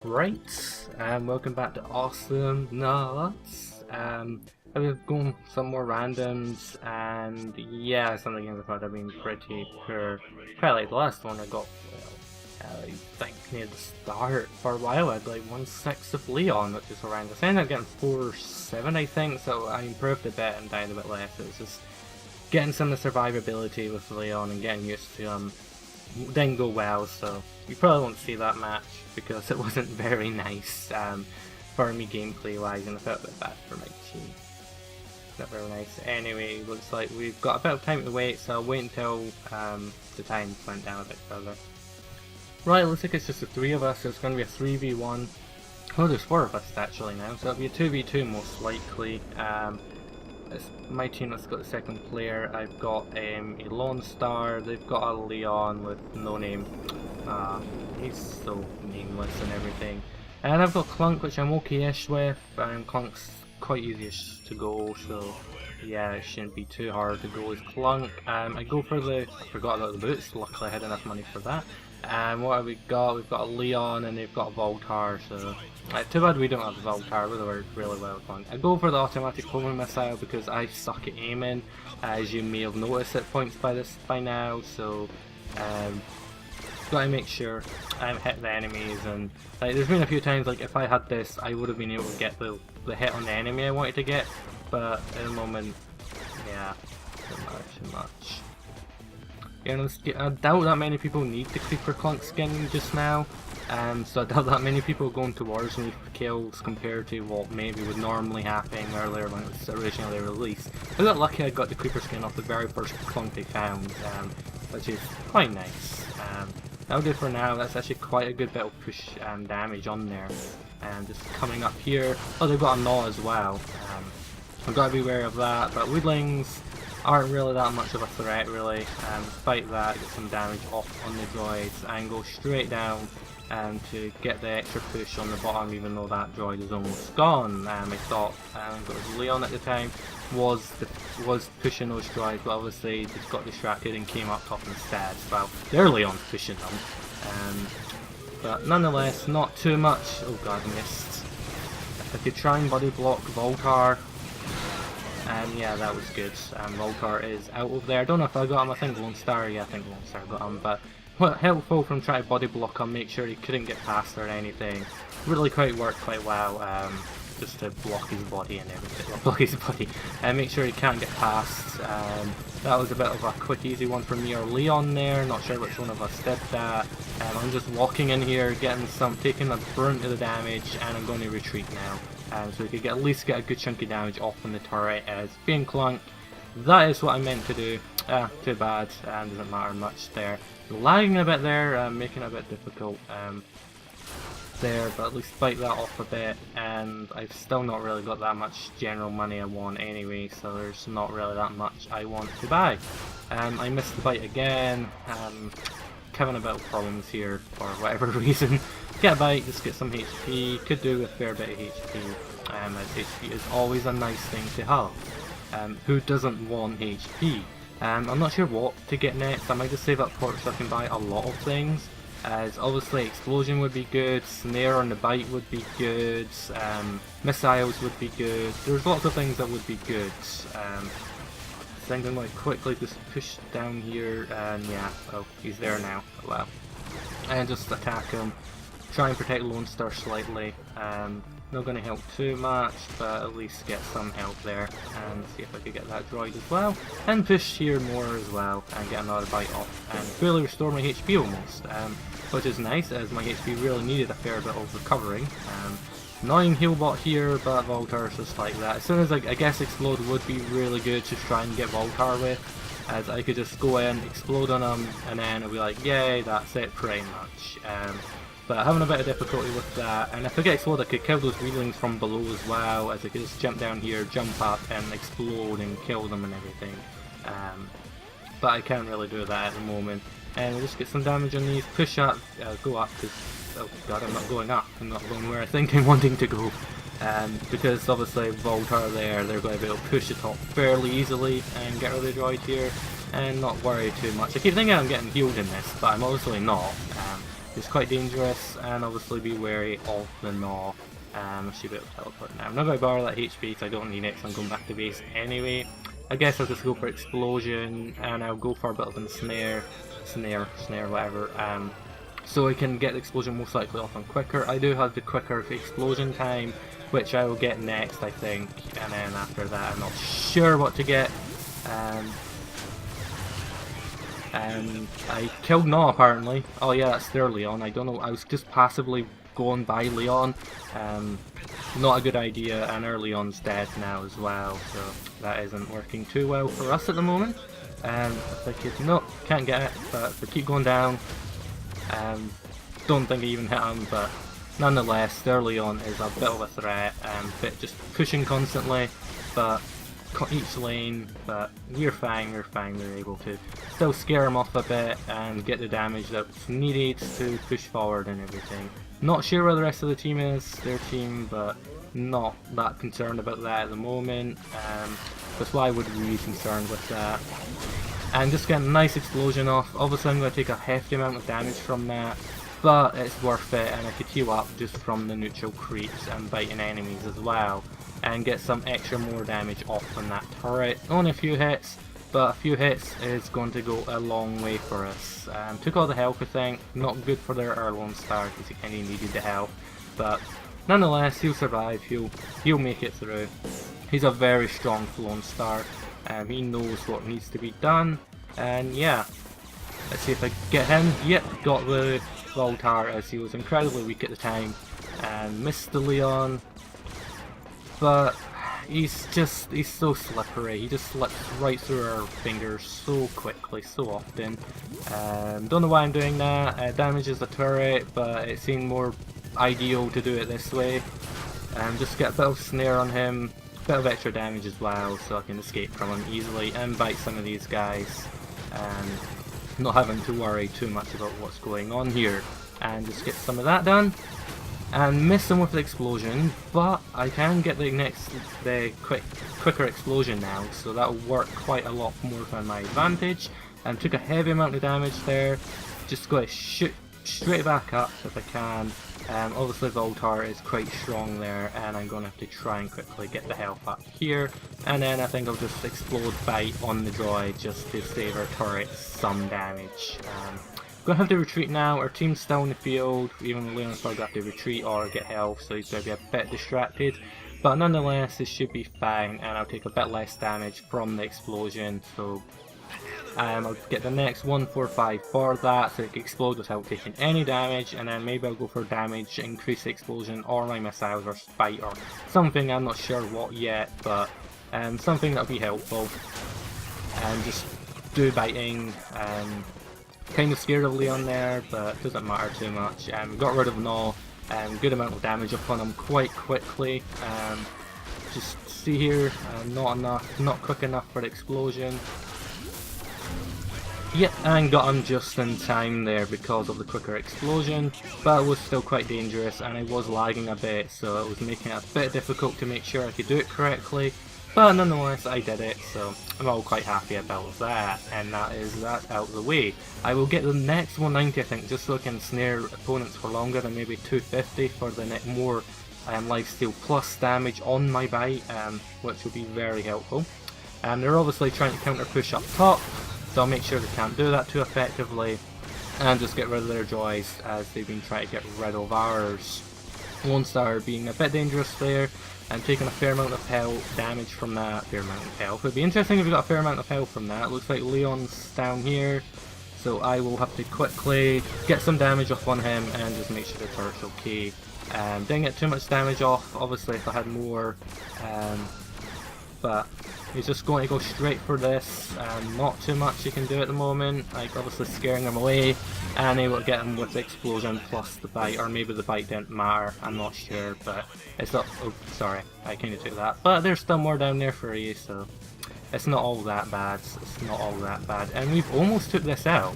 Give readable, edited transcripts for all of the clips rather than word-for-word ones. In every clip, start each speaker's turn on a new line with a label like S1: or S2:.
S1: Right, welcome back to Awesomenauts. I've gone some more randoms, and yeah, some of the games I thought have been pretty poor. Quite like the last one I got, I think near the start for a while I had like 1/6 of Leon, which is horrendous. I ended up getting 4/7 I think, so I improved a bit and died a bit less. It was just getting some of the survivability with Leon and getting used to him. Didn't go well, so you probably won't see that match because it wasn't very nice for me gameplay wise, and I felt a bit bad for my team. Not very nice. Anyway, looks like we've got a bit of time to wait, so I'll wait until the time went down a bit further. Right, looks like it's just the 3 of us, so it's going to be a 3v1. Oh, there's 4 of us actually now, so it'll be a 2v2 most likely. It's my team that's got the second player. I've got a Lone Star, they've got a Leon with no name. He's so nameless and everything. And I've got Clunk, which I'm okay-ish with. Clunk's quite easy-ish to go, so yeah, it shouldn't be too hard to go as Clunk. I go for I forgot about the boots, luckily I had enough money for that. What have we got? We've got a Leon and they've got a Voltar, so too bad we don't have the Voltar, would have worked really well with one. I go for the automatic homing missile because I suck at aiming, as you may have noticed at points by now, so gotta make sure I'm hitting the enemies, and like there's been a few times like if I had this I would have been able to get the hit on the enemy I wanted to get, but at the moment, yeah, doesn't matter too much. You know, I doubt that many people need the Creeper Clunk skin just now, so I doubt that many people are going towards me for kills compared to what maybe would normally happen earlier when it was originally released. I got lucky I got the Creeper skin off the very first Clunk they found, which is quite nice. That'll do for now. That's actually quite a good bit of push damage on there. Just coming up here, oh, they've got a gnaw as well. I've got to be wary of that, but woodlings aren't really that much of a threat really. Despite that, get some damage off on the droids and go straight down to get the extra push on the bottom, even though that droid is almost gone. I thought it was Leon at the time was pushing those droids, but obviously just got distracted and came up top instead. Well, their Leon's pushing them, but nonetheless, not too much. Oh god, missed. If I could try and body block Voltar. Yeah, that was good. Voltar is out of there. I don't know if I got him. I think Lone Star. Yeah, I think Lone Star got him. But helpful from trying to body block him, make sure he couldn't get past or anything. Really worked quite well. Just to block his body and everything. Well, block his body and make sure he can't get past. That was a bit of a quick, easy one for me or Leon there. Not sure which one of us did that. I'm just walking in here, taking a brunt of the damage, and I'm going to retreat now. So we could at least get a good chunky damage off on the turret as being Clunk. That is what I meant to do. Too bad, doesn't matter much there. Lagging a bit there, making it a bit difficult there, but at least fight that off a bit, and I've still not really got that much general money I want anyway, so there's not really that much I want to buy. I missed the bite again, having a bit of problems here for whatever reason. Get a bite, just get some HP, could do with a fair bit of HP, as HP is always a nice thing to have. Who doesn't want HP? I'm not sure what to get next. I might just save up ports so I can buy a lot of things, as obviously explosion would be good, snare on the bite would be good, missiles would be good. There's lots of things that would be good. I think I'm going to quickly just push down here, and yeah, oh, he's there now. Well, and just attack him. Try and protect Lone Star slightly. Not going to help too much, but at least get some help there. And see if I could get that droid as well. And push here more as well, and get another bite off. And fully restore my HP almost. Which is nice, as my HP really needed a fair bit of recovering. Annoying heal bot here, but Voltar's just like that. As soon as I guess Explode would be really good to try and get Voltar with, as I could just go in, explode on him, and then it'll be like, yay, that's it pretty much. But having a bit of difficulty with that, and if I get explode I could kill those wheelings from below as well, as I could just jump down here, jump up and explode and kill them and everything. But I can't really do that at the moment. And we'll just get some damage on these, push up, go up, because, oh god, I'm not going up, I'm not going where I think I'm wanting to go. Because obviously Voltar there, they're going to be able to push the top fairly easily and get rid of the droid here, and not worry too much. I keep thinking I'm getting healed in this, but I'm obviously not. It's quite dangerous, and obviously be wary of the gnaw. I should be able to teleport now. I'm not going to borrow that HP, so I don't need it, so I'm going back to base anyway. I guess I'll just go for explosion, and I'll go for a bit of a snare, whatever. So I can get the explosion most likely off on quicker. I do have the quicker explosion time, which I will get next, I think, and then after that I'm not sure what to get. I killed Gnaw apparently. Oh yeah, that's their Leon. I don't know, I was just passively going by Leon. Not a good idea, and our Leon's dead now as well, so that isn't working too well for us at the moment. If I could, no, can't get it, but if I keep going down, don't think I even hit him, but nonetheless, their Leon is a bit of a threat, bit just pushing constantly, but each lane, but we're fine, we're able to still scare him off a bit and get the damage that's needed to push forward and everything. Not sure where the rest of the team is, their team, but not that concerned about that at the moment. That's why I would be concerned with that. And just get a nice explosion off. Obviously I'm going to take a hefty amount of damage from that, but it's worth it, and I could heal up just from the neutral creeps and biting enemies as well, and get some extra more damage off on that turret. Only a few hits, but a few hits is going to go a long way for us. Took all the health I think, not good for their Lone Star because he kind of needed the health, but nonetheless he'll survive, he'll make it through. He's a very strong Lone Star, he knows what needs to be done, and yeah. Let's see if I get him. Yep, got the Voltar as he was incredibly weak at the time, and missed the Leon, but he's so slippery. He just slips right through our fingers so quickly, so often. Don't know why I'm doing that. Damages the turret, but it seemed more ideal to do it this way. Just get a bit of snare on him, a bit of extra damage as well, so I can escape from him easily and bite some of these guys. Not having to worry too much about what's going on here, and just get some of that done and miss him with the explosion, but I can get the quicker explosion now, so that'll work quite a lot more to my advantage. And took a heavy amount of damage there. Just going to shoot straight back up if I can. Obviously Voltar is quite strong there, and I'm going to have to try and quickly get the health up here, and then I think I'll just explode bite on the droid just to save our turret some damage. Going to have to retreat now. Our team's still in the field, even though Leon's probably got to retreat or get health, so he's going to be a bit distracted, but nonetheless this should be fine, and I'll take a bit less damage from the explosion, so I'll get the next 145 for that, so it can explode without taking any damage, and then maybe I'll go for damage, increase the explosion, or my missiles, or spite, or something. I'm not sure what yet, but something that'll be helpful. And just do biting. Kind of scared of Leon there, but it doesn't matter too much. Got rid of Gnaw, good amount of damage upon him quite quickly. Just see here, not quick enough for the explosion. Yep, and got him just in time there because of the quicker explosion, but it was still quite dangerous, and I was lagging a bit, so it was making it a bit difficult to make sure I could do it correctly, but nonetheless I did it, so I'm all quite happy about that, and that's out of the way. I will get the next 190 I think, just so I can snare opponents for longer, and maybe 250 for the more lifesteal plus damage on my bite, which will be very helpful. They're obviously trying to counter push up top, so I'll make sure they can't do that too effectively, and just get rid of their joys as they've been trying to get rid of ours. Lone Star being a bit dangerous there, and taking a fair amount of health damage from that. It'd be interesting if we got a fair amount of health from that. It looks like Leon's down here, so I will have to quickly get some damage off on him and just make sure the turret's okay. Didn't get too much damage off, obviously if I had more, but he's just going to go straight for this, not too much he can do at the moment, like obviously scaring him away, and able to get him with the explosion plus the bite, or maybe the bite didn't matter, I'm not sure, but it's not, oh sorry, I kind of took that, but there's still more down there for you, so it's not all that bad, and we've almost took this out.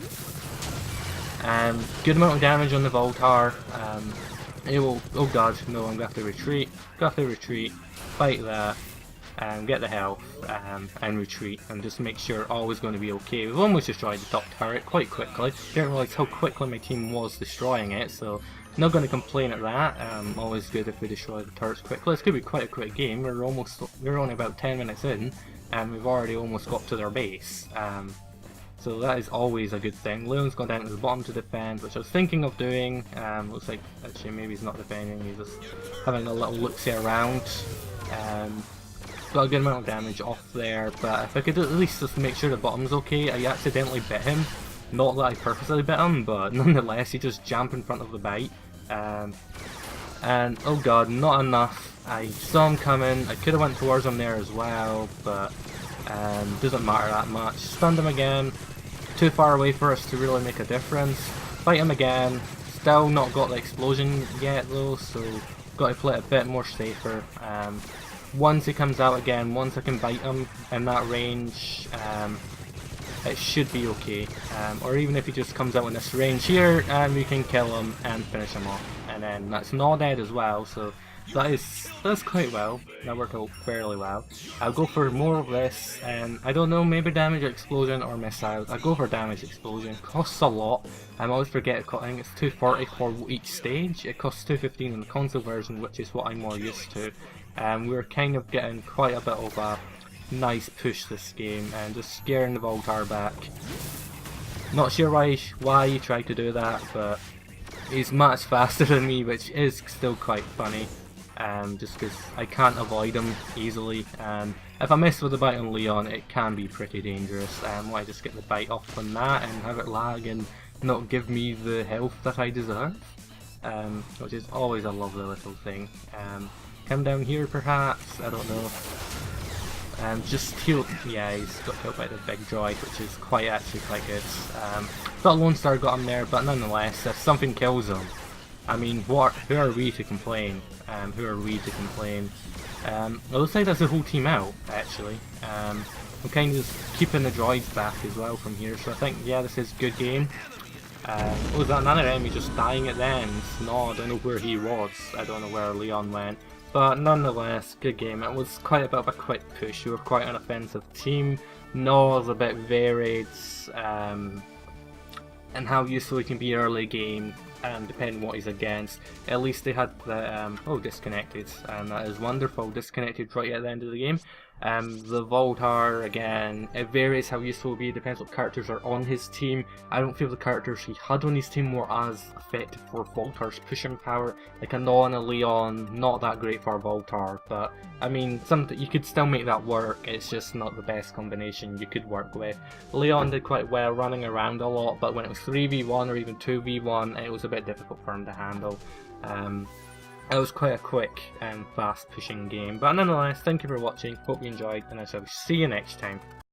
S1: Good amount of damage on the Voltar, it will, oh god, no, I'm going to have to retreat, bite that. get the health, and retreat, and just make sure all is going to be okay. We've almost destroyed the top turret quite quickly. Didn't realise how quickly my team was destroying it, so not going to complain at that. Always good if we destroy the turrets quickly. This could be quite a quick game. We're only about 10 minutes in, and we've already almost got to their base. So that is always a good thing. Leon's gone down to the bottom to defend, which I was thinking of doing. Looks like actually maybe he's not defending, he's just having a little look-see around. Got a good amount of damage off there, but if I could at least just make sure the bottom's okay. I accidentally bit him. Not that I purposely bit him, but nonetheless he just jumped in front of the bite. And oh god, not enough. I saw him coming, I could have went towards him there as well, but doesn't matter that much. Stunned him again. Too far away for us to really make a difference. Fight him again. Still not got the explosion yet though, so got to play it a bit more safer. Once he comes out again, once I can bite him in that range, it should be okay. Or even if he just comes out in this range here, we can kill him and finish him off. And then that's not dead as well, so that's quite well. That worked out fairly well. I'll go for more of this, and I don't know, maybe damage explosion or missiles. I'll go for damage explosion. Costs a lot. I always forget. I think it's 240 for each stage. It costs 215 in the console version, which is what I'm more used to. We're kind of getting quite a bit of a nice push this game, and just scaring the Voltar back. Not sure why he tried to do that, but he's much faster than me, which is still quite funny. Just because I can't avoid him easily. If I miss with the bite on Leon, it can be pretty dangerous. Why just get the bite off on that and have it lag and not give me the health that I deserve? Which is always a lovely little thing. Come down here perhaps, I don't know. Just heal. Yeah, he's got killed by the big droid, which is actually quite good. Thought Lone Star got him there, but nonetheless, if something kills him, I mean, who are we to complain? Who are we to complain? It looks like that's the whole team out, actually. I'm kind of just keeping the droids back as well from here, so I think, yeah, this is a good game. Was that another enemy just dying at the end? No, I don't know where he was. I don't know where Leon went. But nonetheless, good game. It was quite a bit of a quick push. We were quite an offensive team. No, it was a bit varied, and how useful it can be early game, depending what he's against. At least they had the disconnected, and that is wonderful. Disconnected right at the end of the game. The Voltar, again, it varies how useful it will be, it depends what characters are on his team. I don't feel the characters he had on his team were as effective for Voltar's pushing power. Like a Non, a Leon, not that great for Voltar, but I mean, you could still make that work, it's just not the best combination you could work with. Leon did quite well running around a lot, but when it was 3v1 or even 2v1, it was a bit difficult for him to handle. It was quite a quick and fast pushing game, but nonetheless, thank you for watching, hope you enjoyed, and I shall see you next time.